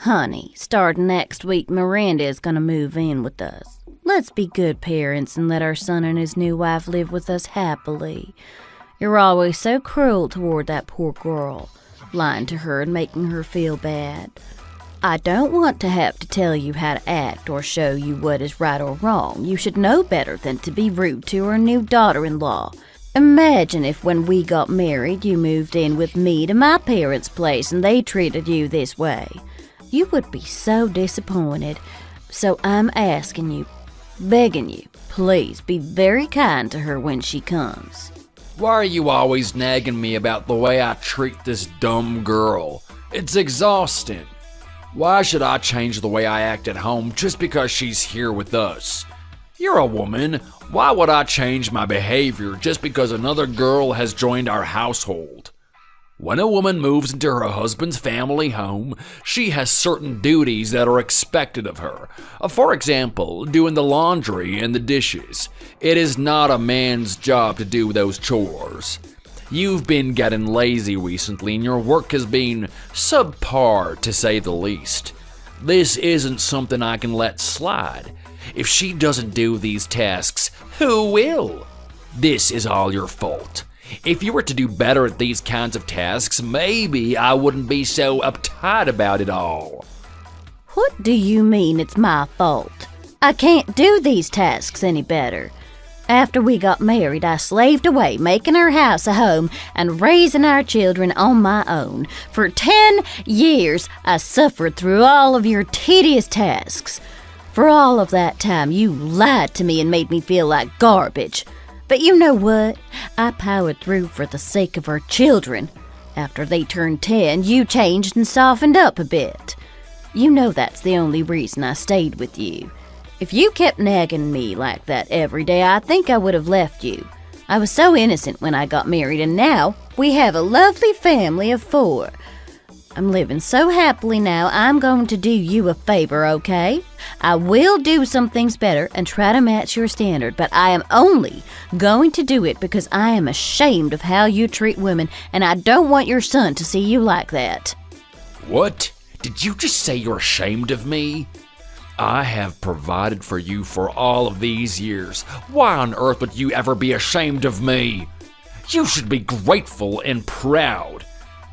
Honey, starting next week, Miranda is gonna move in with us. Let's be good parents and let our son and his new wife live with us happily. You're always so cruel toward that poor girl, lying to her and making her feel bad. I don't want to have to tell you how to act or show you what is right or wrong. You should know better than to be rude to our new daughter-in-law. Imagine if when we got married, you moved in with me to my parents' place and they treated you this way. You would be so disappointed. So I'm asking you, begging you, please be very kind to her when she comes. Why are you always nagging me about the way I treat this dumb girl? It's exhausting. Why should I change the way I act at home just because she's here with us? You're a woman. Why would I change my behavior just because another girl has joined our household? When a woman moves into her husband's family home, she has certain duties that are expected of her. For example, doing the laundry and the dishes. It is not a man's job to do those chores. You've been getting lazy recently and your work has been subpar, to say the least. This isn't something I can let slide. If she doesn't do these tasks, who will? This is all your fault. If you were to do better at these kinds of tasks, maybe I wouldn't be so uptight about it all. What do you mean it's my fault? I can't do these tasks any better. After we got married, I slaved away, making our house a home and raising our children on my own. For 10 years, I suffered through all of your tedious tasks. For all of that time, you lied to me and made me feel like garbage. But you know what? I powered through for the sake of our children. After they turned 10, you changed and softened up a bit. You know that's the only reason I stayed with you. If you kept nagging me like that every day, I think I would have left you. I was so innocent when I got married, and now we have a lovely family of 4. I'm living so happily now, I'm going to do you a favor, okay? I will do some things better and try to match your standard, but I am only going to do it because I am ashamed of how you treat women, and I don't want your son to see you like that. What? Did you just say you're ashamed of me? I have provided for you for all of these years. Why on earth would you ever be ashamed of me? You should be grateful and proud.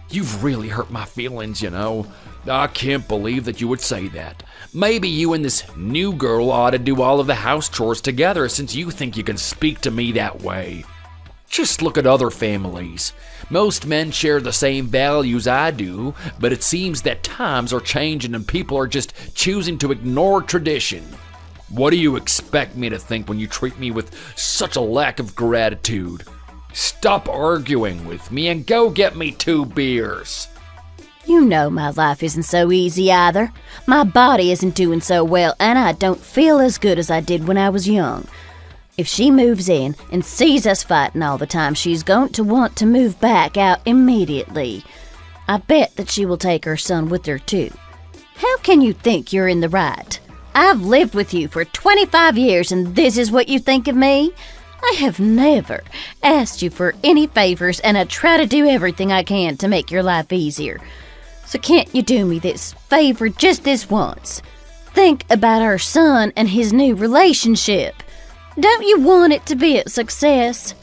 You've really hurt my feelings, you know. I can't believe that you would say that. Maybe you and this new girl ought to do all of the house chores together since you think you can speak to me that way. Just look at other families. Most men share the same values I do, but it seems that times are changing and people are just choosing to ignore tradition. What do you expect me to think when you treat me with such a lack of gratitude? Stop arguing with me and go get me 2 beers. You know my life isn't so easy either. My body isn't doing so well, and I don't feel as good as I did when I was young. If she moves in and sees us fighting all the time, she's going to want to move back out immediately. I bet that she will take her son with her too. How can you think you're in the right? I've lived with you for 25 years and this is what you think of me? I have never asked you for any favors, and I try to do everything I can to make your life easier. So can't you do me this favor just this once? Think about our son and his new relationship. Don't you want it to be a success?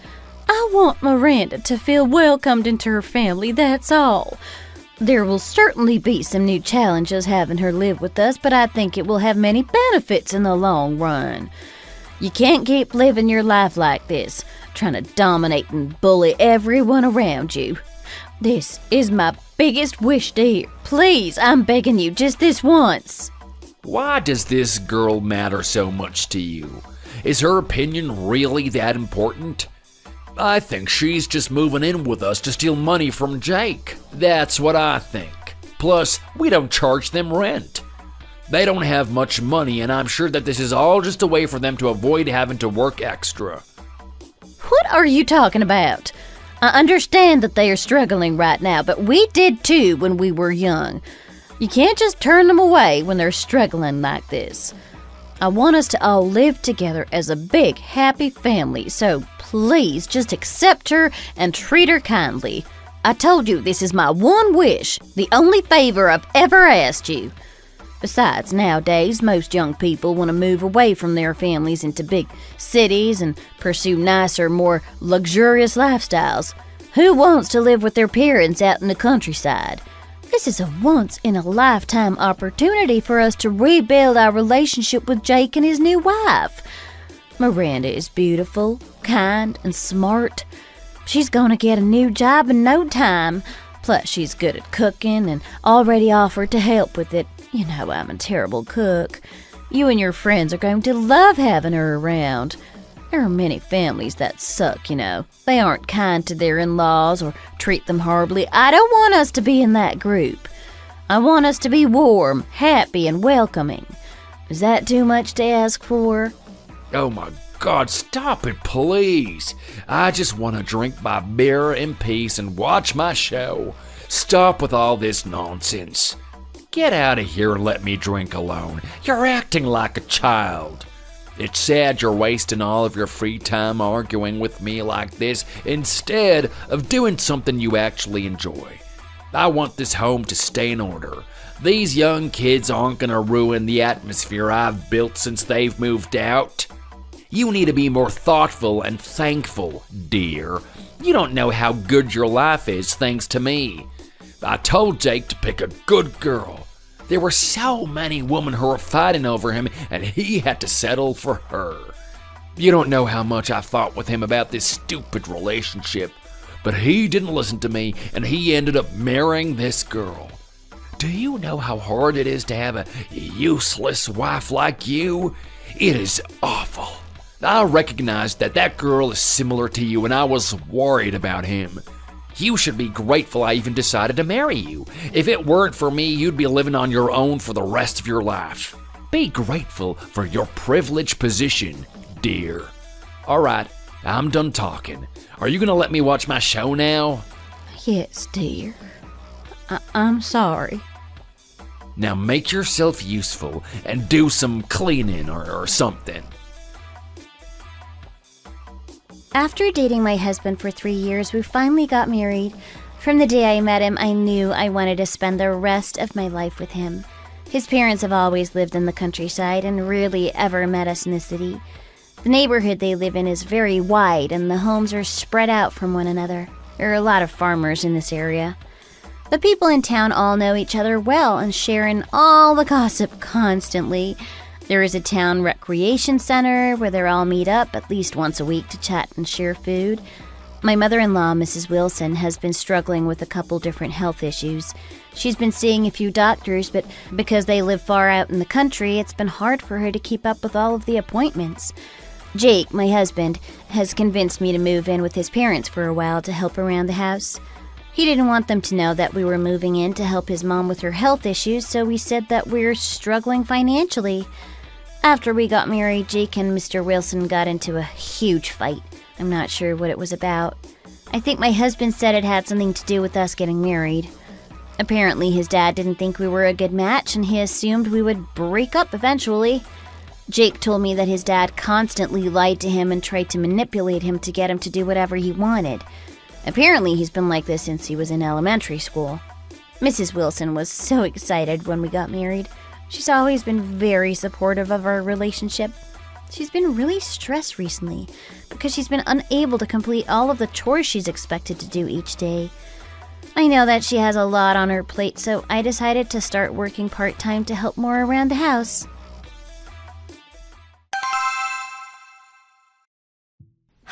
I want Miranda to feel welcomed into her family, that's all. There will certainly be some new challenges having her live with us, but I think it will have many benefits in the long run. You can't keep living your life like this, trying to dominate and bully everyone around you. This is my biggest wish to hear. Please, I'm begging you just this once. Why does this girl matter so much to you? Is her opinion really that important? I think she's just moving in with us to steal money from Jake. That's what I think. Plus, we don't charge them rent. They don't have much money, and I'm sure that this is all just a way for them to avoid having to work extra. What are you talking about? I understand that they are struggling right now, but we did too when we were young. You can't just turn them away when they're struggling like this. I want us to all live together as a big, happy family, so please just accept her and treat her kindly. I told you this is my one wish, the only favor I've ever asked you. Besides, nowadays, most young people want to move away from their families into big cities and pursue nicer, more luxurious lifestyles. Who wants to live with their parents out in the countryside? This is a once-in-a-lifetime opportunity for us to rebuild our relationship with Jake and his new wife. Miranda is beautiful, kind, and smart. She's gonna get a new job in no time. Plus, she's good at cooking and already offered to help with it. You know I'm a terrible cook. You and your friends are going to love having her around. There are many families that suck, you know. They aren't kind to their in-laws or treat them horribly. I don't want us to be in that group. I want us to be warm, happy, and welcoming. Is that too much to ask for? Oh my God, stop it, please. I just want to drink my beer in peace and watch my show. Stop with all this nonsense. Get out of here and let me drink alone. You're acting like a child. It's sad you're wasting all of your free time arguing with me like this instead of doing something you actually enjoy. I want this home to stay in order. These young kids aren't gonna ruin the atmosphere I've built since they've moved out. You need to be more thoughtful and thankful, dear. You don't know how good your life is thanks to me. I told Jake to pick a good girl. There were so many women who were fighting over him, and he had to settle for her. You don't know how much I fought with him about this stupid relationship, but he didn't listen to me, and he ended up marrying this girl. Do you know how hard it is to have a useless wife like you? It is awful. I recognized that girl is similar to you, and I was worried about him. You should be grateful I even decided to marry you. If it weren't for me, you'd be living on your own for the rest of your life. Be grateful for your privileged position, dear. All right, I'm done talking. Are you gonna let me watch my show now? Yes, dear. I'm sorry. Now make yourself useful and do some cleaning or something. After dating my husband for 3 years, we finally got married. From the day I met him, I knew I wanted to spend the rest of my life with him. His parents have always lived in the countryside and rarely ever met us in the city. The neighborhood they live in is very wide and the homes are spread out from one another. There are a lot of farmers in this area. The people in town all know each other well and share in all the gossip constantly. There is a town recreation center where they all meet up at least once a week to chat and share food. My mother-in-law, Mrs. Wilson, has been struggling with a couple different health issues. She's been seeing a few doctors, but because they live far out in the country, it's been hard for her to keep up with all of the appointments. Jake, my husband, has convinced me to move in with his parents for a while to help around the house. He didn't want them to know that we were moving in to help his mom with her health issues, so we said that we're struggling financially. After we got married, Jake and Mr. Wilson got into a huge fight. I'm not sure what it was about. I think my husband said it had something to do with us getting married. Apparently, his dad didn't think we were a good match, and he assumed we would break up eventually. Jake told me that his dad constantly lied to him and tried to manipulate him to get him to do whatever he wanted. Apparently, he's been like this since he was in elementary school. Mrs. Wilson was so excited when we got married. She's always been very supportive of our relationship. She's been really stressed recently because she's been unable to complete all of the chores she's expected to do each day. I know that she has a lot on her plate, so I decided to start working part-time to help more around the house.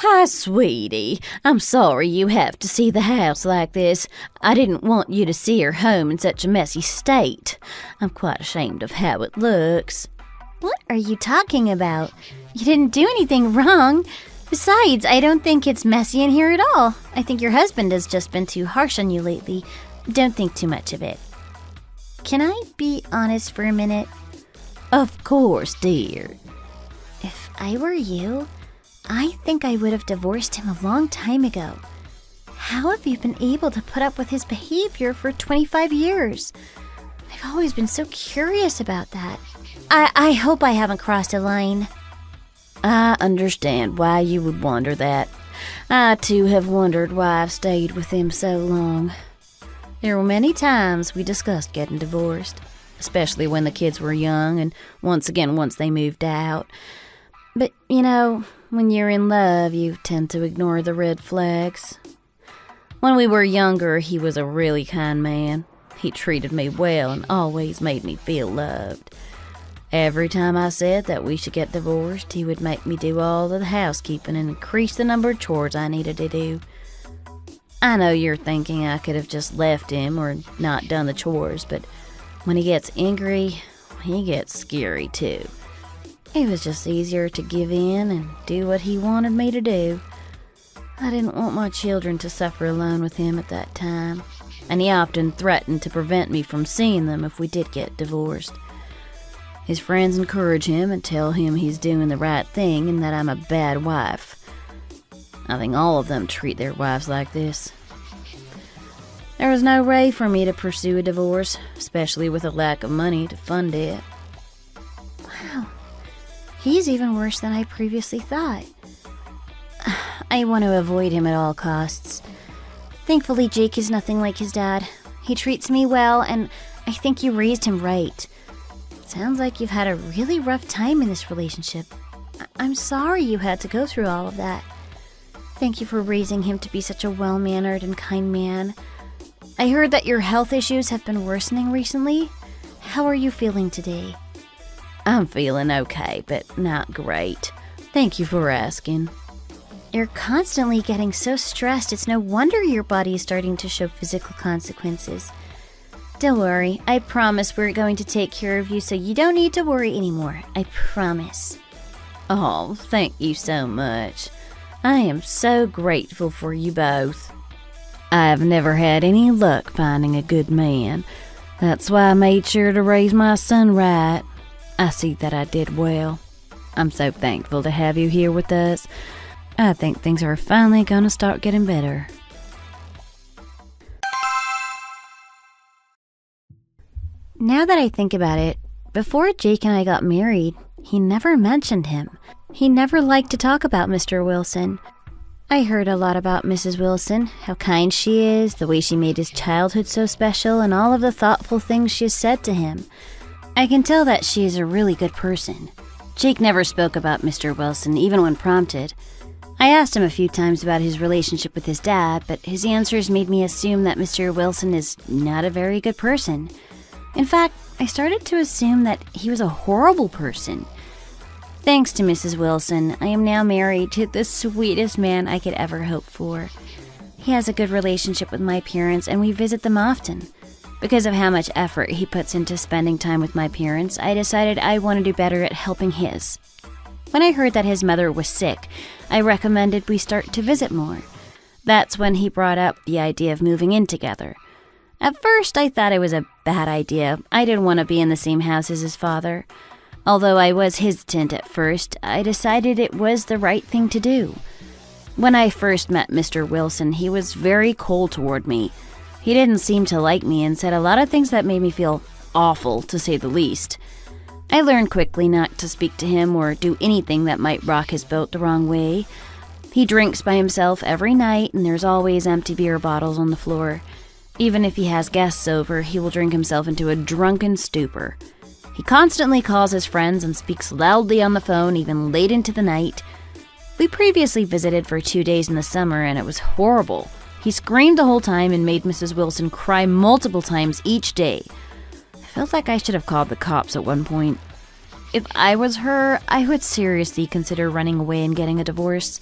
Hi, sweetie. I'm sorry you have to see the house like this. I didn't want you to see her home in such a messy state. I'm quite ashamed of how it looks. What are you talking about? You didn't do anything wrong. Besides, I don't think it's messy in here at all. I think your husband has just been too harsh on you lately. Don't think too much of it. Can I be honest for a minute? Of course, dear. If I were you, I think I would have divorced him a long time ago. How have you been able to put up with his behavior for 25 years? I've always been so curious about that. I hope I haven't crossed a line. I understand why you would wonder that. I too have wondered why I've stayed with him so long. There were many times we discussed getting divorced. especially when the kids were young and once they moved out. But, when you're in love, you tend to ignore the red flags. When we were younger, he was a really kind man. He treated me well and always made me feel loved. Every time I said that we should get divorced, he would make me do all of the housekeeping and increase the number of chores I needed to do. I know you're thinking I could have just left him or not done the chores, but when he gets angry, he gets scary too. It was just easier to give in and do what he wanted me to do. I didn't want my children to suffer alone with him at that time, and he often threatened to prevent me from seeing them if we did get divorced. His friends encourage him and tell him he's doing the right thing and that I'm a bad wife. I think all of them treat their wives like this. There was no way for me to pursue a divorce, especially with a lack of money to fund it. Wow, he's even worse than I previously thought. I want to avoid him at all costs. Thankfully, Jake is nothing like his dad. He treats me well, and I think you raised him right. Sounds like you've had a really rough time in this relationship. I'm sorry you had to go through all of that. Thank you for raising him to be such a well-mannered and kind man. I heard that your health issues have been worsening recently. How are you feeling today? I'm feeling okay, but not great. Thank you for asking. You're constantly getting so stressed, it's no wonder your body is starting to show physical consequences. Don't worry, I promise we're going to take care of you so you don't need to worry anymore. I promise. Oh, thank you so much. I am so grateful for you both. I've never had any luck finding a good man. That's why I made sure to raise my son right. I see that I did well. I'm so thankful to have you here with us. I think things are finally gonna start getting better. Now that I think about it, before Jake and I got married, he never mentioned him. He never liked to talk about Mr. Wilson. I heard a lot about Mrs. Wilson, how kind she is, the way she made his childhood so special, and all of the thoughtful things she has said to him. I can tell that she is a really good person. Jake never spoke about Mr. Wilson, even when prompted. I asked him a few times about his relationship with his dad, but his answers made me assume that Mr. Wilson is not a very good person. In fact, I started to assume that he was a horrible person. Thanks to Mrs. Wilson, I am now married to the sweetest man I could ever hope for. He has a good relationship with my parents, and we visit them often. Because of how much effort he puts into spending time with my parents, I decided I want to do better at helping his. When I heard that his mother was sick, I recommended we start to visit more. That's when he brought up the idea of moving in together. At first, I thought it was a bad idea. I didn't want to be in the same house as his father. Although I was hesitant at first, I decided it was the right thing to do. When I first met Mr. Wilson, he was very cold toward me. He didn't seem to like me and said a lot of things that made me feel awful, to say the least. I learned quickly not to speak to him or do anything that might rock his boat the wrong way. He drinks by himself every night, and there's always empty beer bottles on the floor. Even if he has guests over, he will drink himself into a drunken stupor. He constantly calls his friends and speaks loudly on the phone, even late into the night. We previously visited for 2 days in the summer, and it was horrible. He screamed the whole time and made Mrs. Wilson cry multiple times each day. I felt like I should have called the cops at one point. If I was her, I would seriously consider running away and getting a divorce.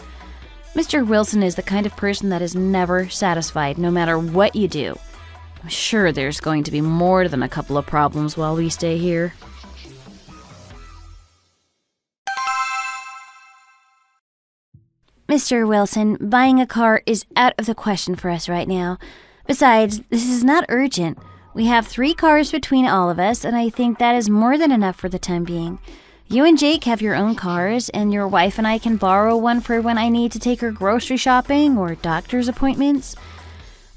Mr. Wilson is the kind of person that is never satisfied, no matter what you do. I'm sure there's going to be more than a couple of problems while we stay here. Mr. Wilson, buying a car is out of the question for us right now. Besides, this is not urgent. We have 3 cars between all of us, and I think that is more than enough for the time being. You and Jake have your own cars, and your wife and I can borrow one for when I need to take her grocery shopping or doctor's appointments.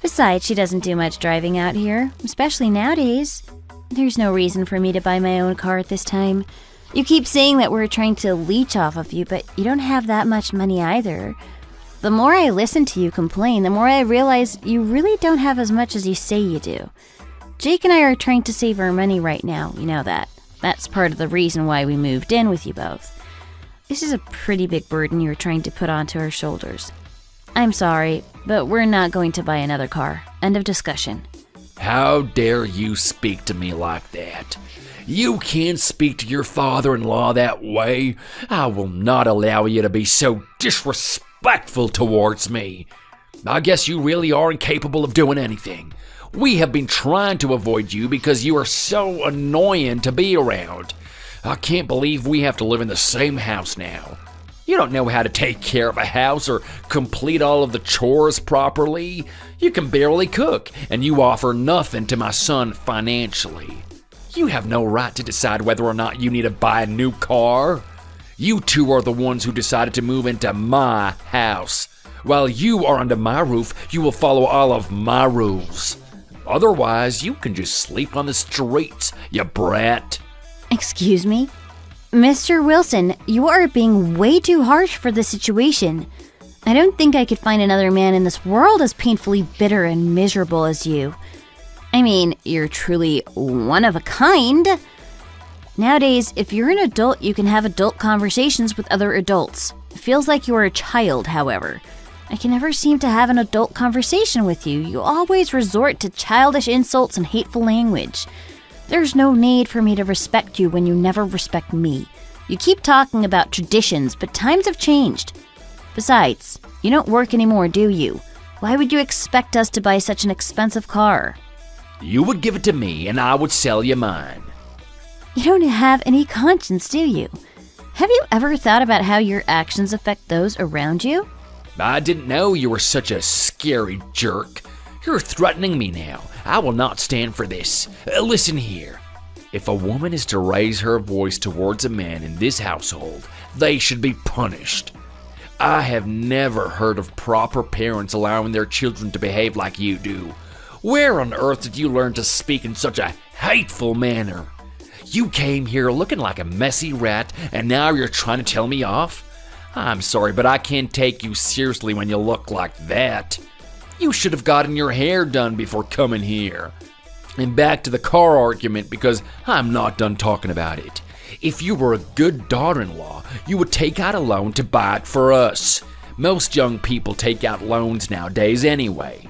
Besides, she doesn't do much driving out here, especially nowadays. There's no reason for me to buy my own car at this time. You keep saying that we're trying to leech off of you, but you don't have that much money either. The more I listen to you complain, the more I realize you really don't have as much as you say you do. Jake and I are trying to save our money right now, you know that. That's part of the reason why we moved in with you both. This is a pretty big burden you're trying to put onto our shoulders. I'm sorry, but we're not going to buy another car. End of discussion. How dare you speak to me like that? You can't speak to your father-in-law that way. I will not allow you to be so disrespectful towards me. I guess you really are incapable of doing anything. We have been trying to avoid you because you are so annoying to be around. I can't believe we have to live in the same house now. You don't know how to take care of a house or complete all of the chores properly. You can barely cook, and you offer nothing to my son financially. You have no right to decide whether or not you need to buy a new car. You two are the ones who decided to move into my house. While you are under my roof, you will follow all of my rules. Otherwise, you can just sleep on the streets, you brat. Excuse me? Mr. Wilson, you are being way too harsh for the situation. I don't think I could find another man in this world as painfully bitter and miserable as you. I mean, you're truly one of a kind. Nowadays, if you're an adult, you can have adult conversations with other adults. It feels like you are a child, however. I can never seem to have an adult conversation with you. You always resort to childish insults and hateful language. There's no need for me to respect you when you never respect me. You keep talking about traditions, but times have changed. Besides, you don't work anymore, do you? Why would you expect us to buy such an expensive car? You would give it to me, and I would sell you mine. You don't have any conscience, do you? Have you ever thought about how your actions affect those around you? I didn't know you were such a scary jerk. You're threatening me now. I will not stand for this. Listen here. If a woman is to raise her voice towards a man in this household, they should be punished. I have never heard of proper parents allowing their children to behave like you do. Where on earth did you learn to speak in such a hateful manner? You came here looking like a messy rat, and now you're trying to tell me off? I'm sorry, but I can't take you seriously when you look like that. You should have gotten your hair done before coming here. And back to the car argument, because I'm not done talking about it. If you were a good daughter-in-law, you would take out a loan to buy it for us. Most young people take out loans nowadays anyway.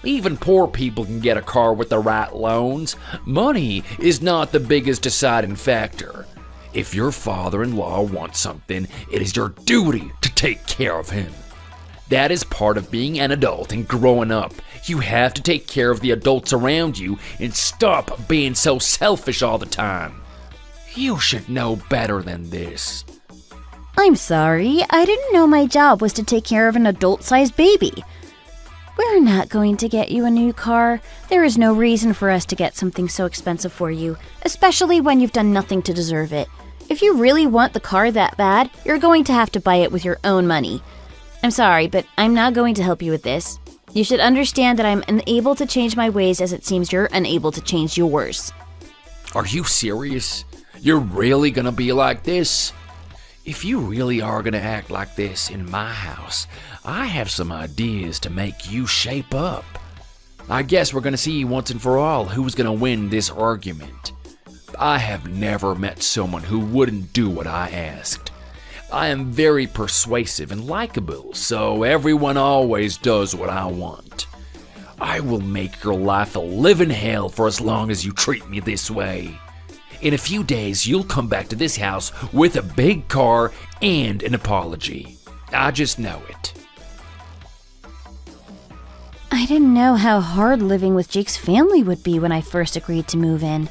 Even poor people can get a car with the right loans. Money is not the biggest deciding factor. If your father-in-law wants something, it is your duty to take care of him. That is part of being an adult and growing up. You have to take care of the adults around you and stop being so selfish all the time. You should know better than this. I'm sorry, I didn't know my job was to take care of an adult-sized baby. We're not going to get you a new car. There is no reason for us to get something so expensive for you, especially when you've done nothing to deserve it. If you really want the car that bad, you're going to have to buy it with your own money. I'm sorry, but I'm not going to help you with this. You should understand that I'm unable to change my ways as it seems you're unable to change yours. Are you serious? You're really gonna be like this? If you really are gonna act like this in my house, I have some ideas to make you shape up. I guess we're gonna see once and for all who's gonna win this argument. I have never met someone who wouldn't do what I asked. I am very persuasive and likable, so everyone always does what I want. I will make your life a living hell for as long as you treat me this way. In a few days, you'll come back to this house with a big car and an apology. I just know it. I didn't know how hard living with Jake's family would be when I first agreed to move in.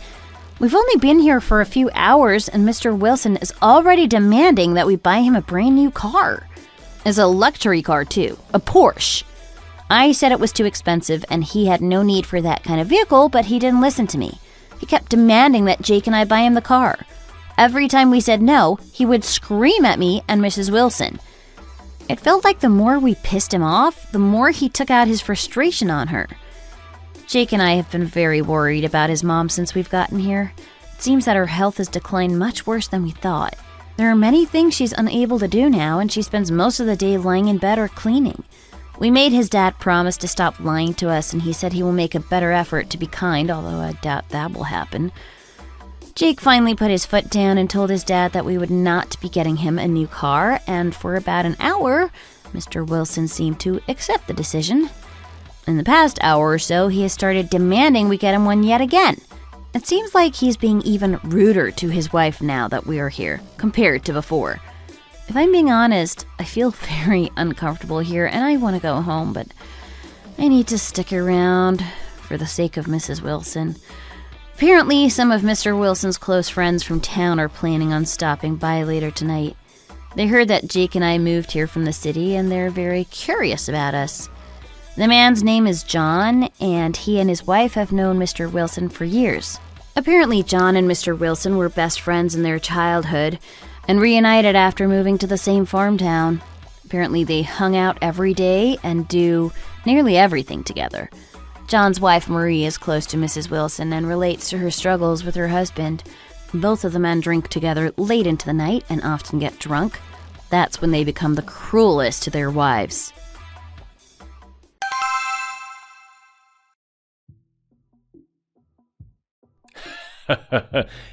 We've only been here for a few hours, and Mr. Wilson is already demanding that we buy him a brand new car. It's a luxury car, too. A Porsche. I said it was too expensive, and he had no need for that kind of vehicle, but he didn't listen to me. He kept demanding that Jake and I buy him the car. Every time we said no, he would scream at me and Mrs. Wilson. It felt like the more we pissed him off, the more he took out his frustration on her. Jake and I have been very worried about his mom since we've gotten here. It seems that her health has declined much worse than we thought. There are many things she's unable to do now, and she spends most of the day lying in bed or cleaning. We made his dad promise to stop lying to us, and he said he will make a better effort to be kind, although I doubt that will happen. Jake finally put his foot down and told his dad that we would not be getting him a new car, and for about an hour, Mr. Wilson seemed to accept the decision. In the past hour or so, he has started demanding we get him one yet again. It seems like he's being even ruder to his wife now that we are here, compared to before. If I'm being honest, I feel very uncomfortable here and I want to go home, but I need to stick around for the sake of Mrs. Wilson. Apparently, some of Mr. Wilson's close friends from town are planning on stopping by later tonight. They heard that Jake and I moved here from the city and they're very curious about us. The man's name is John, and he and his wife have known Mr. Wilson for years. Apparently, John and Mr. Wilson were best friends in their childhood and reunited after moving to the same farm town. Apparently, they hung out every day and do nearly everything together. John's wife, Marie, is close to Mrs. Wilson and relates to her struggles with her husband. Both of the men drink together late into the night and often get drunk. That's when they become the cruelest to their wives.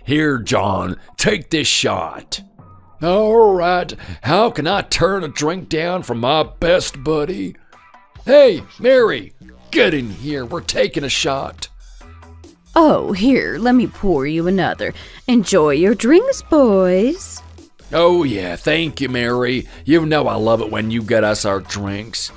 Here, John, take this shot. All right, how can I turn a drink down from my best buddy? Hey, Mary, get in here. We're taking a shot. Oh, here, let me pour you another. Enjoy your drinks, boys. Oh, yeah, thank you, Mary. You know I love it when you get us our drinks.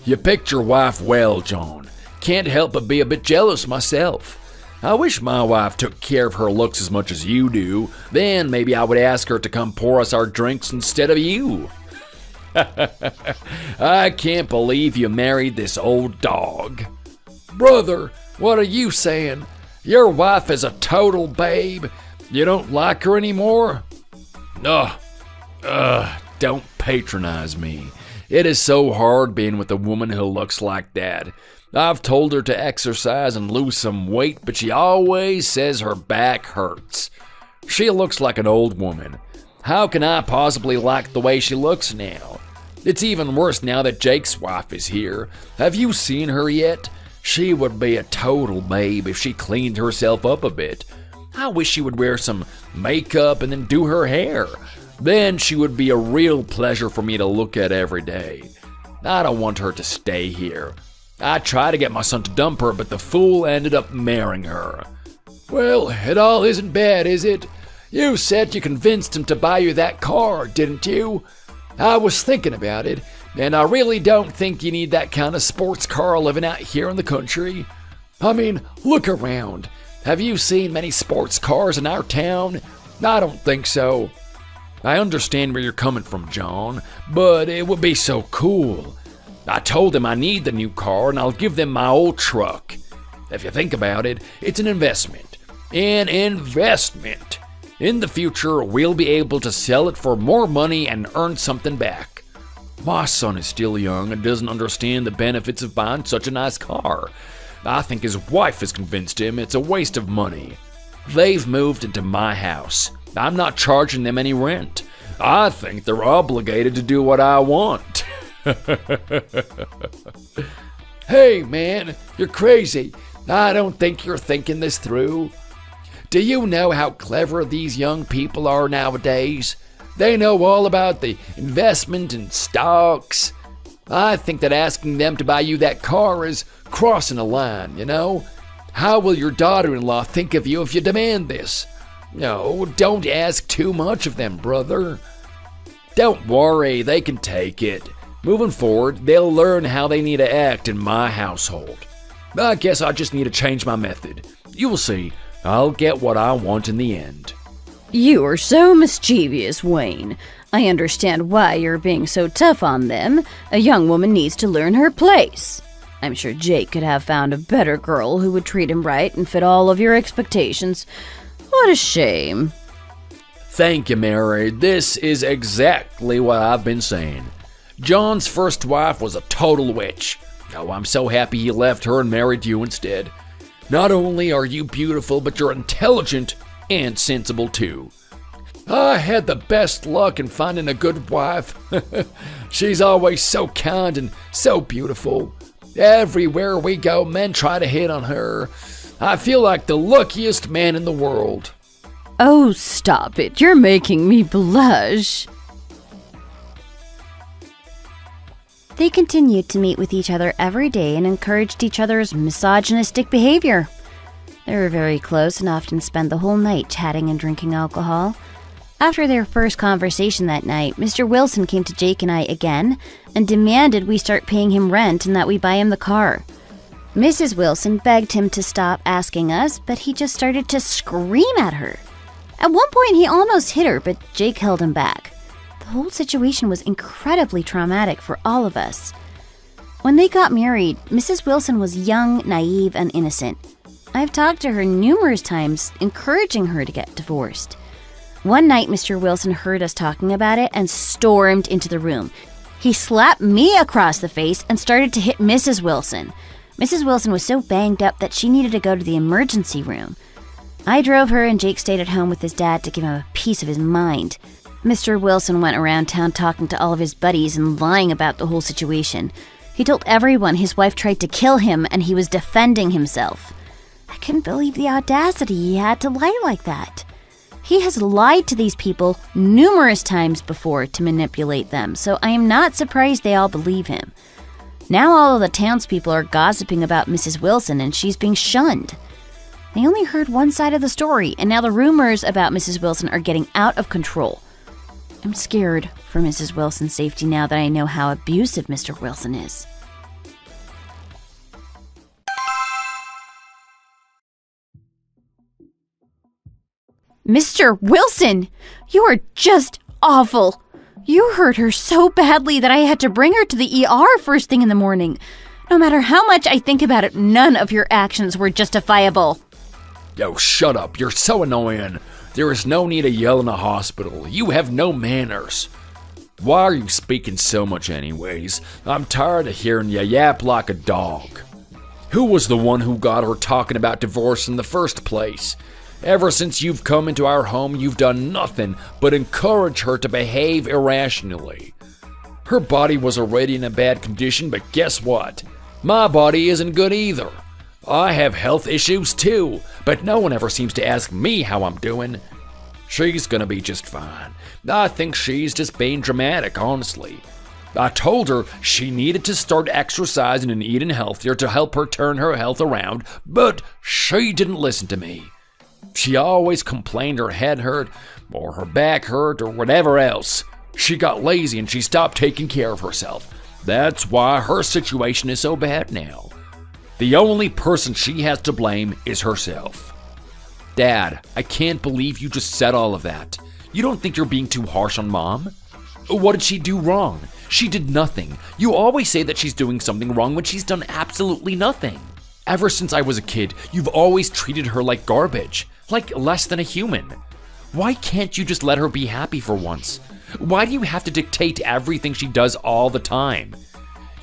You picked your wife well, John. Can't help but be a bit jealous myself. I wish my wife took care of her looks as much as you do. Then maybe I would ask her to come pour us our drinks instead of you. I can't believe you married this old dog. Brother, what are you saying? Your wife is a total babe. You don't like her anymore? Don't patronize me. It is so hard being with a woman who looks like that. I've told her to exercise and lose some weight, but she always says her back hurts. She looks like an old woman. How can I possibly like the way she looks now? It's even worse now that Jake's wife is here. Have you seen her yet? She would be a total babe if she cleaned herself up a bit. I wish she would wear some makeup and then do her hair. Then she would be a real pleasure for me to look at every day. I don't want her to stay here. I tried to get my son to dump her, but the fool ended up marrying her. Well, it all isn't bad, is it? You said you convinced him to buy you that car, didn't you? I was thinking about it, and I really don't think you need that kind of sports car living out here in the country. I mean, look around. Have you seen many sports cars in our town? I don't think so. I understand where you're coming from, John, but it would be so cool. I told them I need the new car and I'll give them my old truck. If you think about it, it's an investment. An investment. In the future, we'll be able to sell it for more money and earn something back. My son is still young and doesn't understand the benefits of buying such a nice car. I think his wife has convinced him it's a waste of money. They've moved into my house. I'm not charging them any rent. I think they're obligated to do what I want. Hey, man, you're crazy. I don't think you're thinking this through. Do you know how clever these young people are nowadays? They know all about the investment in stocks. I think that asking them to buy you that car is crossing a line, you know? How will your daughter-in-law think of you if you demand this? No, don't ask too much of them, brother. Don't worry, they can take it. Moving forward, they'll learn how they need to act in my household. I guess I just need to change my method. You'll see, I'll get what I want in the end. You are so mischievous, Wayne. I understand why you're being so tough on them. A young woman needs to learn her place. I'm sure Jake could have found a better girl who would treat him right and fit all of your expectations. What a shame. Thank you, Mary. This is exactly what I've been saying. John's first wife was a total witch. Oh, I'm so happy he left her and married you instead. Not only are you beautiful, but you're intelligent and sensible too. I had the best luck in finding a good wife. She's always so kind and so beautiful. Everywhere we go, men try to hit on her. I feel like the luckiest man in the world. Oh, stop it. You're making me blush. They continued to meet with each other every day and encouraged each other's misogynistic behavior. They were very close and often spent the whole night chatting and drinking alcohol. After their first conversation that night, Mr. Wilson came to Jake and I again and demanded we start paying him rent and that we buy him the car. Mrs. Wilson begged him to stop asking us, but he just started to scream at her. At one point, he almost hit her, but Jake held him back. The whole situation was incredibly traumatic for all of us. When they got married, Mrs. Wilson was young, naive, and innocent. I've talked to her numerous times, encouraging her to get divorced. One night, Mr. Wilson heard us talking about it and stormed into the room. He slapped me across the face and started to hit Mrs. Wilson. Mrs. Wilson was so banged up that she needed to go to the emergency room. I drove her and Jake stayed at home with his dad to give him a piece of his mind. Mr. Wilson went around town talking to all of his buddies and lying about the whole situation. He told everyone his wife tried to kill him and he was defending himself. I couldn't believe the audacity he had to lie like that. He has lied to these people numerous times before to manipulate them, so I am not surprised they all believe him. Now all of the townspeople are gossiping about Mrs. Wilson and she's being shunned. They only heard one side of the story, and now the rumors about Mrs. Wilson are getting out of control. I'm scared for Mrs. Wilson's safety now that I know how abusive Mr. Wilson is. Mr. Wilson, you are just awful. You hurt her so badly that I had to bring her to the ER first thing in the morning. No matter how much I think about it, none of your actions were justifiable. Yo, shut up. You're so annoying. There is no need to yell in a hospital. You have no manners. Why are you speaking so much anyways? I'm tired of hearing you yap like a dog. Who was the one who got her talking about divorce in the first place? Ever since you've come into our home, you've done nothing but encourage her to behave irrationally. Her body was already in a bad condition, but guess what? My body isn't good either. I have health issues too, but no one ever seems to ask me how I'm doing. She's gonna be just fine. I think she's just being dramatic, honestly. I told her she needed to start exercising and eating healthier to help her turn her health around, but she didn't listen to me. She always complained her head hurt, or her back hurt, or whatever else. She got lazy and she stopped taking care of herself. That's why her situation is so bad now. The only person she has to blame is herself. Dad, I can't believe you just said all of that. You don't think you're being too harsh on Mom? What did she do wrong? She did nothing. You always say that she's doing something wrong when she's done absolutely nothing. Ever since I was a kid, you've always treated her like garbage, like less than a human. Why can't you just let her be happy for once? Why do you have to dictate everything she does all the time?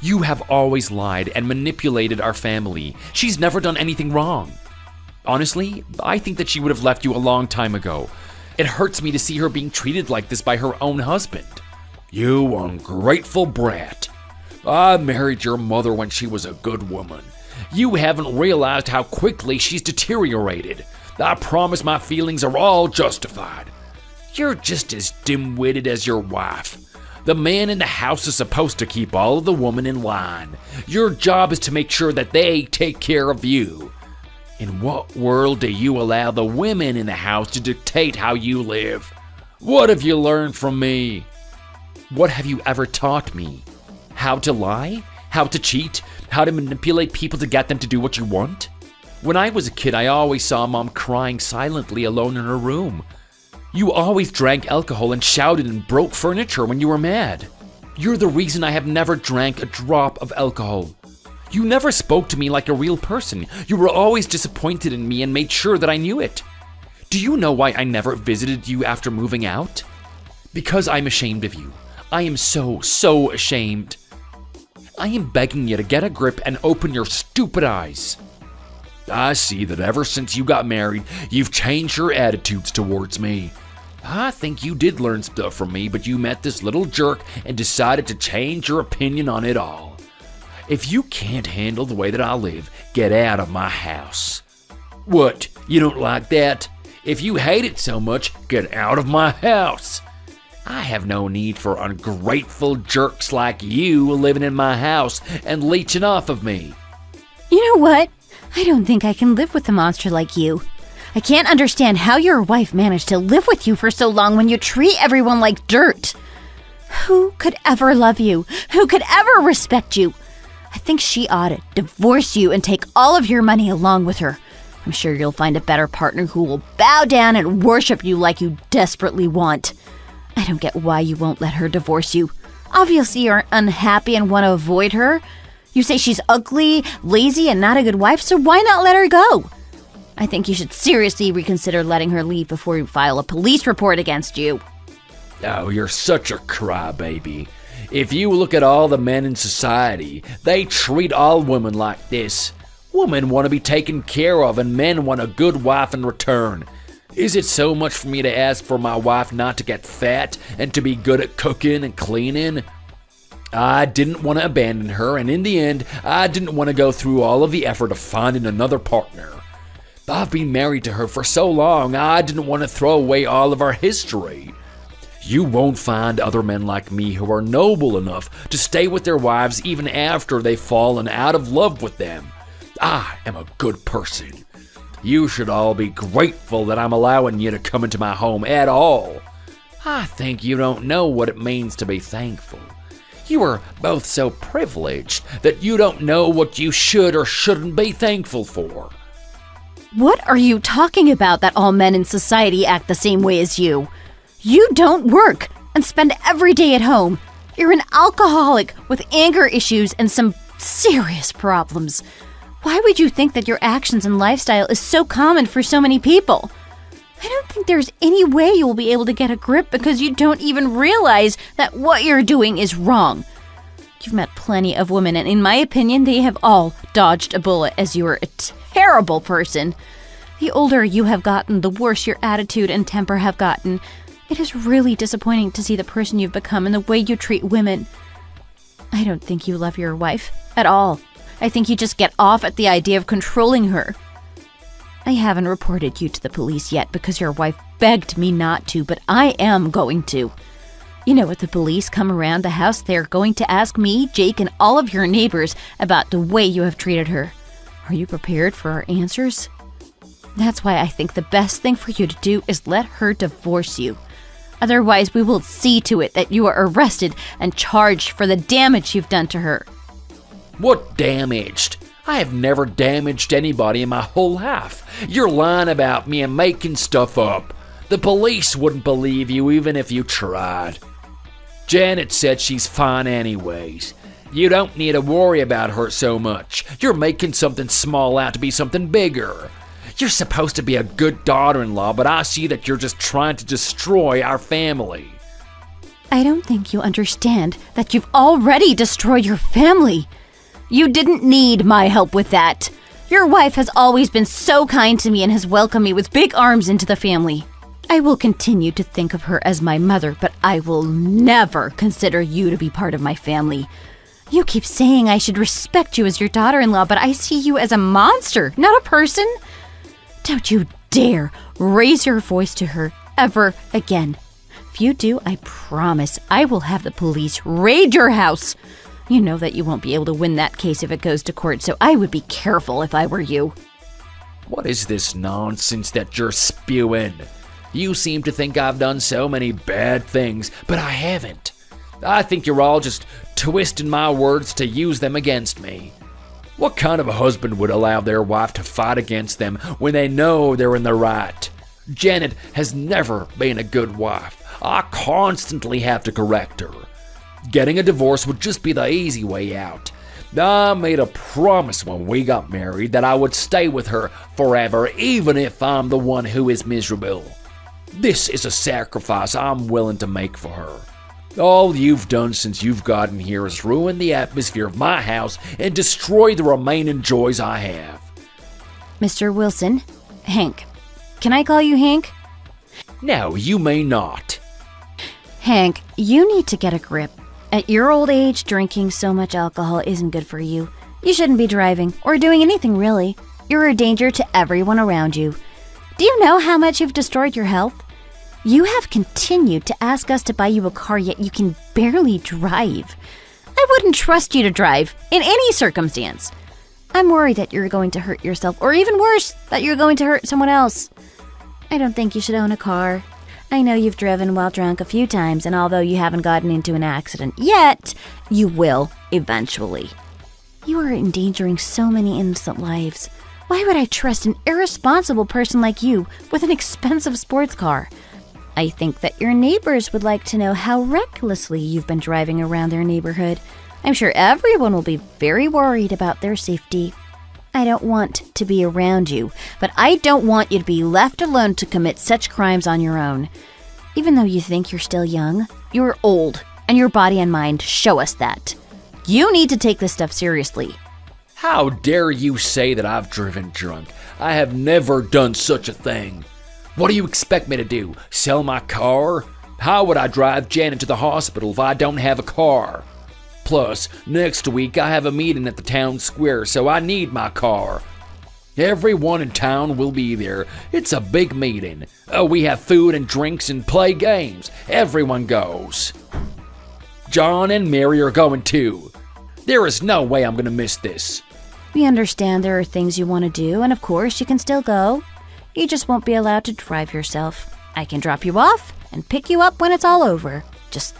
You have always lied and manipulated our family. She's never done anything wrong. Honestly, I think that she would have left you a long time ago. It hurts me to see her being treated like this by her own husband. You ungrateful brat. I married your mother when she was a good woman. You haven't realized how quickly she's deteriorated. I promise my feelings are all justified. You're just as dim-witted as your wife. The man in the house is supposed to keep all of the women in line. Your job is to make sure that they take care of you. In what world do you allow the women in the house to dictate how you live? What have you learned from me? What have you ever taught me? How to lie? How to cheat? How to manipulate people to get them to do what you want? When I was a kid, I always saw Mom crying silently alone in her room. You always drank alcohol and shouted and broke furniture when you were mad. You're the reason I have never drank a drop of alcohol. You never spoke to me like a real person. You were always disappointed in me and made sure that I knew it. Do you know why I never visited you after moving out? Because I'm ashamed of you. I am so ashamed. I am begging you to get a grip and open your stupid eyes. I see that ever since you got married, you've changed your attitudes towards me. I think you did learn stuff from me, but you met this little jerk and decided to change your opinion on it all. If you can't handle the way that I live, get out of my house. What, you don't like that? If you hate it so much, get out of my house. I have no need for ungrateful jerks like you living in my house and leeching off of me. You know what? I don't think I can live with a monster like you. I can't understand how your wife managed to live with you for so long when you treat everyone like dirt. Who could ever love you? Who could ever respect you? I think she ought to divorce you and take all of your money along with her. I'm sure you'll find a better partner who will bow down and worship you like you desperately want. I don't get why you won't let her divorce you. Obviously, you're unhappy and want to avoid her. You say she's ugly, lazy, and not a good wife, so why not let her go? I think you should seriously reconsider letting her leave before you file a police report against you. Oh, you're such a crybaby. If you look at all the men in society, they treat all women like this. Women want to be taken care of, and men want a good wife in return. Is it so much for me to ask for my wife not to get fat and to be good at cooking and cleaning? I didn't want to abandon her, and in the end, I didn't want to go through all of the effort of finding another partner. I've been married to her for so long, I didn't want to throw away all of our history. You won't find other men like me who are noble enough to stay with their wives even after they've fallen out of love with them. I am a good person. You should all be grateful that I'm allowing you to come into my home at all. I think you don't know what it means to be thankful. You are both so privileged that you don't know what you should or shouldn't be thankful for. What are you talking about that all men in society act the same way as you? You don't work and spend every day at home. You're an alcoholic with anger issues and some serious problems. Why would you think that your actions and lifestyle is so common for so many people? I don't think there's any way you'll be able to get a grip because you don't even realize that what you're doing is wrong. You've met plenty of women, and in my opinion, they have all dodged a bullet as you are a terrible person. The older you have gotten, the worse your attitude and temper have gotten. It is really disappointing to see the person you've become and the way you treat women. I don't think you love your wife at all. I think you just get off at the idea of controlling her. I haven't reported you to the police yet because your wife begged me not to, but I am going to. You know, if the police come around the house, they're going to ask me, Jake, and all of your neighbors about the way you have treated her. Are you prepared for our answers? That's why I think the best thing for you to do is let her divorce you. Otherwise, we will see to it that you are arrested and charged for the damage you've done to her. What damaged? I have never damaged anybody in my whole life. You're lying about me and making stuff up. The police wouldn't believe you even if you tried. Janet said she's fine anyways. You don't need to worry about her so much. You're making something small out to be something bigger. You're supposed to be a good daughter-in-law, but I see that you're just trying to destroy our family. I don't think you understand that you've already destroyed your family. You didn't need my help with that. Your wife has always been so kind to me and has welcomed me with big arms into the family. I will continue to think of her as my mother, but I will never consider you to be part of my family. You keep saying I should respect you as your daughter-in-law, but I see you as a monster, not a person. Don't you dare raise your voice to her ever again. If you do, I promise I will have the police raid your house. You know that you won't be able to win that case if it goes to court, so I would be careful if I were you. What is this nonsense that you're spewing? You seem to think I've done so many bad things, but I haven't. I think you're all just twisting my words to use them against me. What kind of a husband would allow their wife to fight against them when they know they're in the right? Janet has never been a good wife. I constantly have to correct her. Getting a divorce would just be the easy way out. I made a promise when we got married that I would stay with her forever, even if I'm the one who is miserable. This is a sacrifice I'm willing to make for her. All you've done since you've gotten here is ruin the atmosphere of my house and destroy the remaining joys I have. Mr. Wilson, Hank. Can I call you Hank? No, you may not. Hank, you need to get a grip. At your old age, drinking so much alcohol isn't good for you. You shouldn't be driving, or doing anything really. You're a danger to everyone around you. Do you know how much you've destroyed your health? You have continued to ask us to buy you a car, yet you can barely drive. I wouldn't trust you to drive, in any circumstance. I'm worried that you're going to hurt yourself, or even worse, that you're going to hurt someone else. I don't think you should own a car. I know you've driven while drunk a few times, and although you haven't gotten into an accident yet, you will eventually. You are endangering so many innocent lives. Why would I trust an irresponsible person like you with an expensive sports car? I think that your neighbors would like to know how recklessly you've been driving around their neighborhood. I'm sure everyone will be very worried about their safety. I don't want to be around you, but I don't want you to be left alone to commit such crimes on your own. Even though you think you're still young, you're old, and your body and mind show us that. You need to take this stuff seriously. How dare you say that I've driven drunk? I have never done such a thing. What do you expect me to do? Sell my car? How would I drive Janet to the hospital if I don't have a car? Plus, next week I have a meeting at the town square, so I need my car. Everyone in town will be there. It's a big meeting. We have food and drinks and play games. Everyone goes. John and Mary are going too. There is no way I'm going to miss this. We understand there are things you want to do, and of course you can still go. You just won't be allowed to drive yourself. I can drop you off and pick you up when it's all over. Just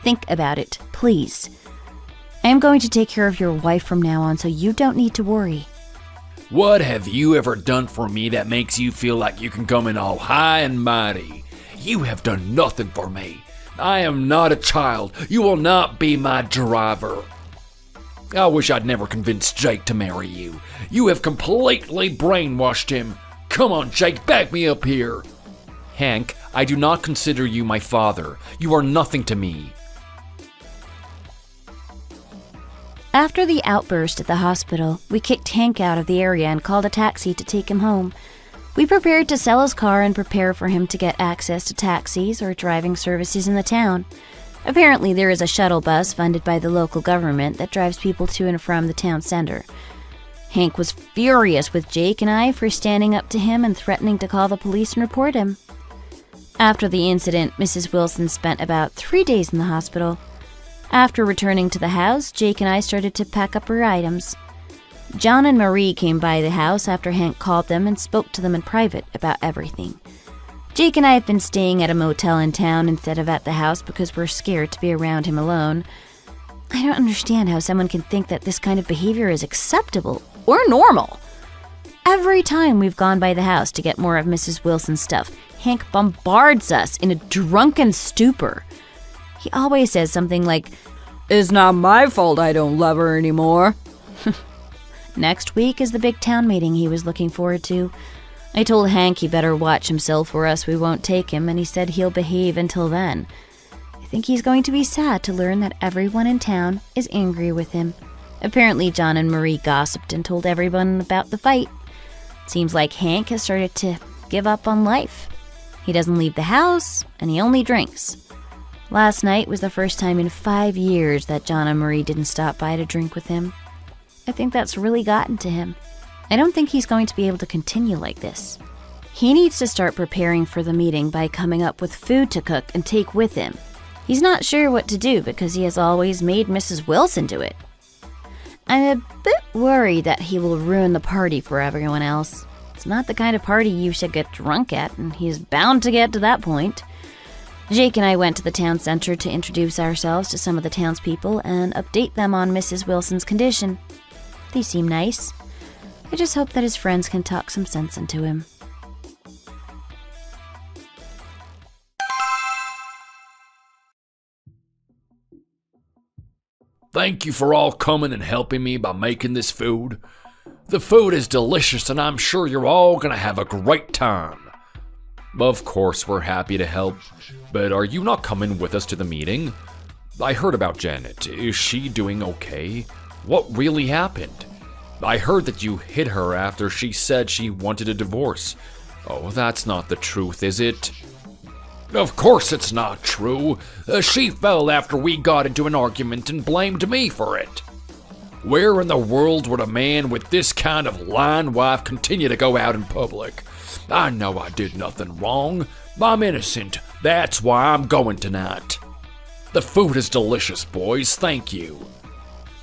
think about it, please. I am going to take care of your wife from now on, so you don't need to worry. What have you ever done for me that makes you feel like you can come in all high and mighty? You have done nothing for me. I am not a child. You will not be my driver. I wish I'd never convinced Jake to marry you. You have completely brainwashed him. Come on, Jake, back me up here. Hank, I do not consider you my father. You are nothing to me. After the outburst at the hospital, we kicked Hank out of the area and called a taxi to take him home. We prepared to sell his car and prepare for him to get access to taxis or driving services in the town. Apparently, there is a shuttle bus funded by the local government that drives people to and from the town center. Hank was furious with Jake and I for standing up to him and threatening to call the police and report him. After the incident, Mrs. Wilson spent about 3 days in the hospital. After returning to the house, Jake and I started to pack up our items. John and Marie came by the house after Hank called them and spoke to them in private about everything. Jake and I have been staying at a motel in town instead of at the house because we're scared to be around him alone. I don't understand how someone can think that this kind of behavior is acceptable or normal. Every time we've gone by the house to get more of Mrs. Wilson's stuff, Hank bombards us in a drunken stupor. He always says something like, "It's not my fault I don't love her anymore." Next week is the big town meeting he was looking forward to. I told Hank he better watch himself or else we won't take him, and he said he'll behave until then. I think he's going to be sad to learn that everyone in town is angry with him. Apparently John and Marie gossiped and told everyone about the fight. Seems like Hank has started to give up on life. He doesn't leave the house, and he only drinks. Last night was the first time in 5 years that John and Marie didn't stop by to drink with him. I think that's really gotten to him. I don't think he's going to be able to continue like this. He needs to start preparing for the meeting by coming up with food to cook and take with him. He's not sure what to do because he has always made Mrs. Wilson do it. I'm a bit worried that he will ruin the party for everyone else. It's not the kind of party you should get drunk at, and he's bound to get to that point. Jake and I went to the town center to introduce ourselves to some of the townspeople and update them on Mrs. Wilson's condition. They seem nice. I just hope that his friends can talk some sense into him. Thank you for all coming and helping me by making this food. The food is delicious and I'm sure you're all gonna have a great time. Of course, we're happy to help, but are you not coming with us to the meeting? I heard about Janet. Is she doing okay? What really happened? I heard that you hit her after she said she wanted a divorce. Oh, that's not the truth, is it? Of course it's not true. She fell after we got into an argument and blamed me for it. Where in the world would a man with this kind of lying wife continue to go out in public? I know I did nothing wrong. I'm innocent. That's why I'm going tonight. The food is delicious, boys. Thank you.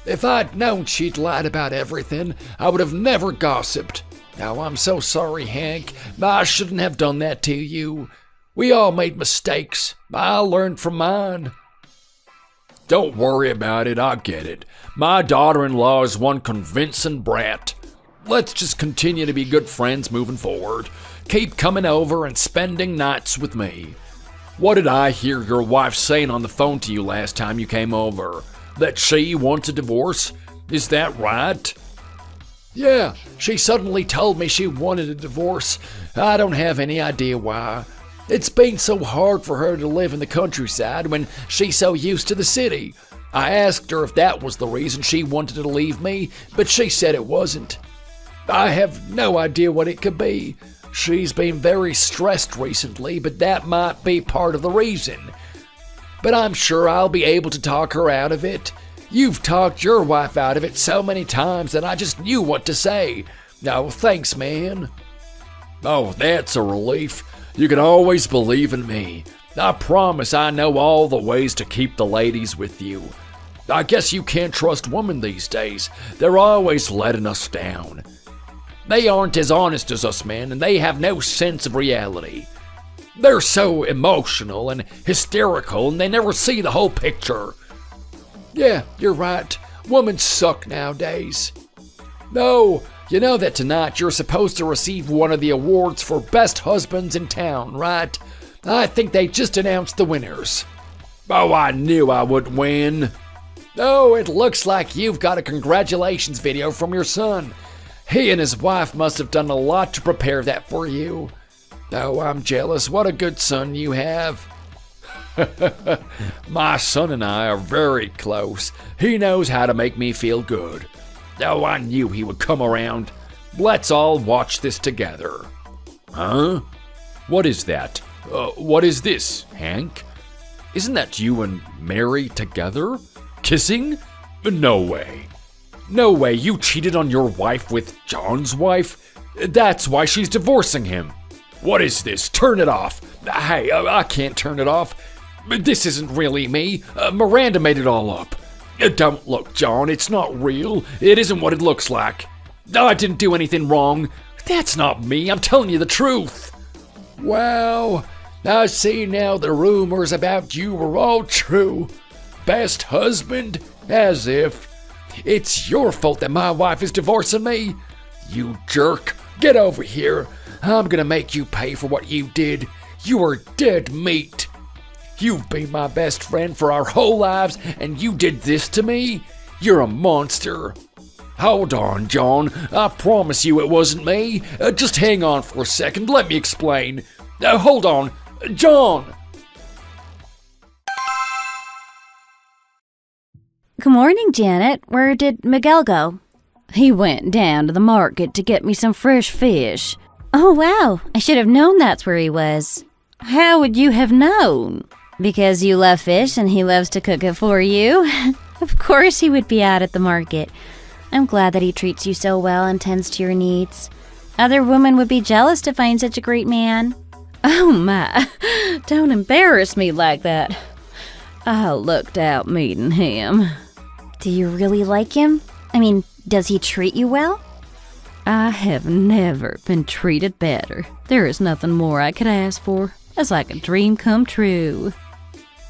If I'd known she'd lied about everything, I would have never gossiped. Now, I'm so sorry, Hank. I shouldn't have done that to you. We all made mistakes. I learned from mine. Don't worry about it, I get it. My daughter-in-law is one convincing brat. Let's just continue to be good friends moving forward. Keep coming over and spending nights with me. What did I hear your wife saying on the phone to you last time you came over? That she wants a divorce? Is that right? Yeah, she suddenly told me she wanted a divorce. I don't have any idea why. It's been so hard for her to live in the countryside when she's so used to the city. I asked her if that was the reason she wanted to leave me, but she said it wasn't. I have no idea what it could be. She's been very stressed recently, but that might be part of the reason. But I'm sure I'll be able to talk her out of it. You've talked your wife out of it so many times that I just knew what to say. Oh, thanks, man. Oh, that's a relief. You can always believe in me. I promise I know all the ways to keep the ladies with you. I guess you can't trust women these days. They're always letting us down. They aren't as honest as us men, and they have no sense of reality. They're so emotional and hysterical, and they never see the whole picture. Yeah, you're right. Women suck nowadays. No, you know that tonight you're supposed to receive one of the awards for best husbands in town, right? I think they just announced the winners. Oh, I knew I would win. Oh, it looks like you've got a congratulations video from your son. He and his wife must have done a lot to prepare that for you. Oh, I'm jealous. What a good son you have. My son and I are very close. He knows how to make me feel good. Oh, I knew he would come around. Let's all watch this together. Huh? What is that? What is this, Hank? Isn't that you and Mary together? Kissing? No way. No way, you cheated on your wife with John's wife? That's why she's divorcing him. What is this? Turn it off. Hey, I can't turn it off. This isn't really me. Miranda made it all up. Don't look, John, it's not real. It isn't what it looks like. I didn't do anything wrong. That's not me, I'm telling you the truth. Wow, I see now the rumors about you were all true. Best husband? As if. It's your fault that my wife is divorcing me. You jerk, get over here. I'm gonna make you pay for what you did. You are dead meat. You've been my best friend for our whole lives, and you did this to me? You're a monster. Hold on, John. I promise you it wasn't me. Just hang on for a second. Let me explain. Hold on. John! Good morning, Janet. Where did Miguel go? He went down to the market to get me some fresh fish. Oh, wow. I should have known that's where he was. How would you have known? Because you love fish and he loves to cook it for you. Of course he would be out at the market. I'm glad that he treats you so well and tends to your needs. Other women would be jealous to find such a great man. Oh my, don't embarrass me like that. I lucked out meeting him. Do you really like him? I mean, does he treat you well? I have never been treated better. There is nothing more I could ask for. It's like a dream come true.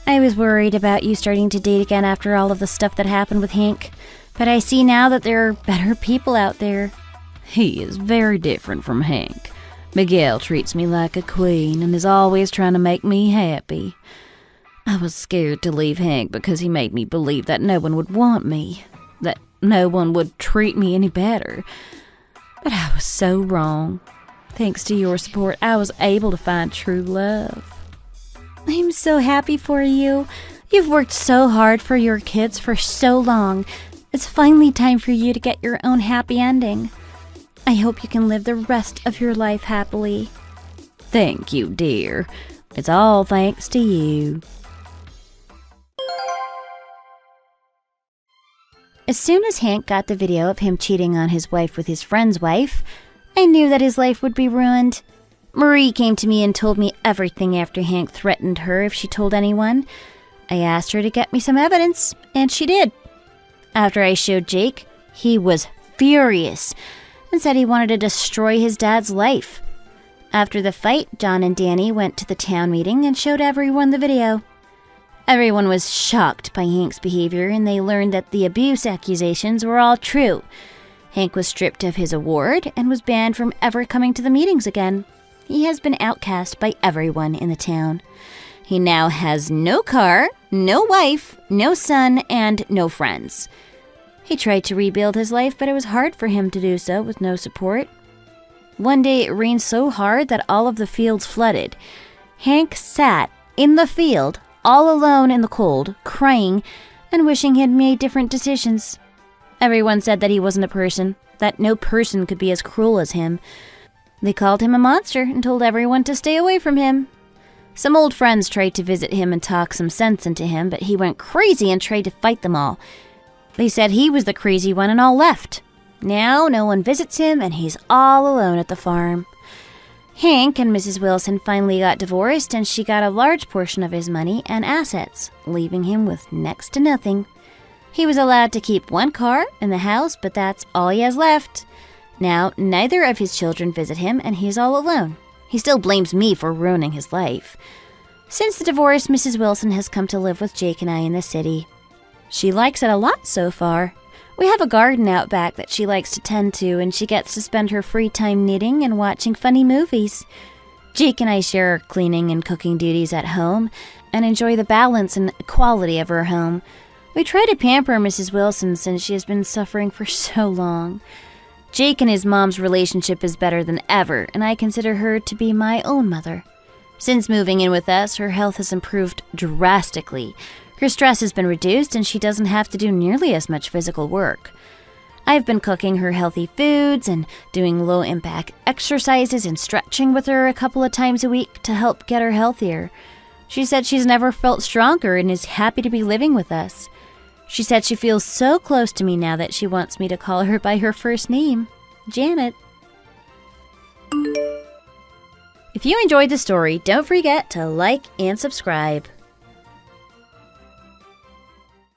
I was worried about you starting to date again after all of the stuff that happened with Hank, but I see now that there are better people out there. He is very different from Hank. Miguel treats me like a queen and is always trying to make me happy. I was scared to leave Hank because he made me believe that no one would want me, that no one would treat me any better. But I was so wrong. Thanks to your support, I was able to find true love. I'm so happy for you. You've worked so hard for your kids for so long. It's finally time for you to get your own happy ending. I hope you can live the rest of your life happily. Thank you, dear. It's all thanks to you. As soon as Hank got the video of him cheating on his wife with his friend's wife, I knew that his life would be ruined. Marie came to me and told me everything after Hank threatened her if she told anyone. I asked her to get me some evidence, and she did. After I showed Jake, he was furious and said he wanted to destroy his dad's life. After the fight, John and Danny went to the town meeting and showed everyone the video. Everyone was shocked by Hank's behavior, and they learned that the abuse accusations were all true. Hank was stripped of his award and was banned from ever coming to the meetings again. He has been outcast by everyone in the town. He now has no car, no wife, no son, and no friends. He tried to rebuild his life, but it was hard for him to do so with no support. One day it rained so hard that all of the fields flooded. Hank sat in the field all alone in the cold, crying and wishing he had made different decisions. Everyone said that he wasn't a person, that no person could be as cruel as him. They called him a monster and told everyone to stay away from him. Some old friends tried to visit him and talk some sense into him, but he went crazy and tried to fight them all. They said he was the crazy one and all left. Now no one visits him and he's all alone at the farm. Hank and Mrs. Wilson finally got divorced, and she got a large portion of his money and assets, leaving him with next to nothing. He was allowed to keep one car in the house, but that's all he has left. Now, neither of his children visit him, and he's all alone. He still blames me for ruining his life. Since the divorce, Mrs. Wilson has come to live with Jake and I in the city. She likes it a lot so far. We have a garden out back that she likes to tend to, and she gets to spend her free time knitting and watching funny movies. Jake and I share our cleaning and cooking duties at home and enjoy the balance and quality of her home. We try to pamper Mrs. Wilson since she has been suffering for so long. Jake and his mom's relationship is better than ever, and I consider her to be my own mother. Since moving in with us, her health has improved drastically. Her stress has been reduced, and she doesn't have to do nearly as much physical work. I've been cooking her healthy foods and doing low-impact exercises and stretching with her a couple of times a week to help get her healthier. She said she's never felt stronger and is happy to be living with us. She said she feels so close to me now that she wants me to call her by her first name, Janet. If you enjoyed the story, don't forget to like and subscribe.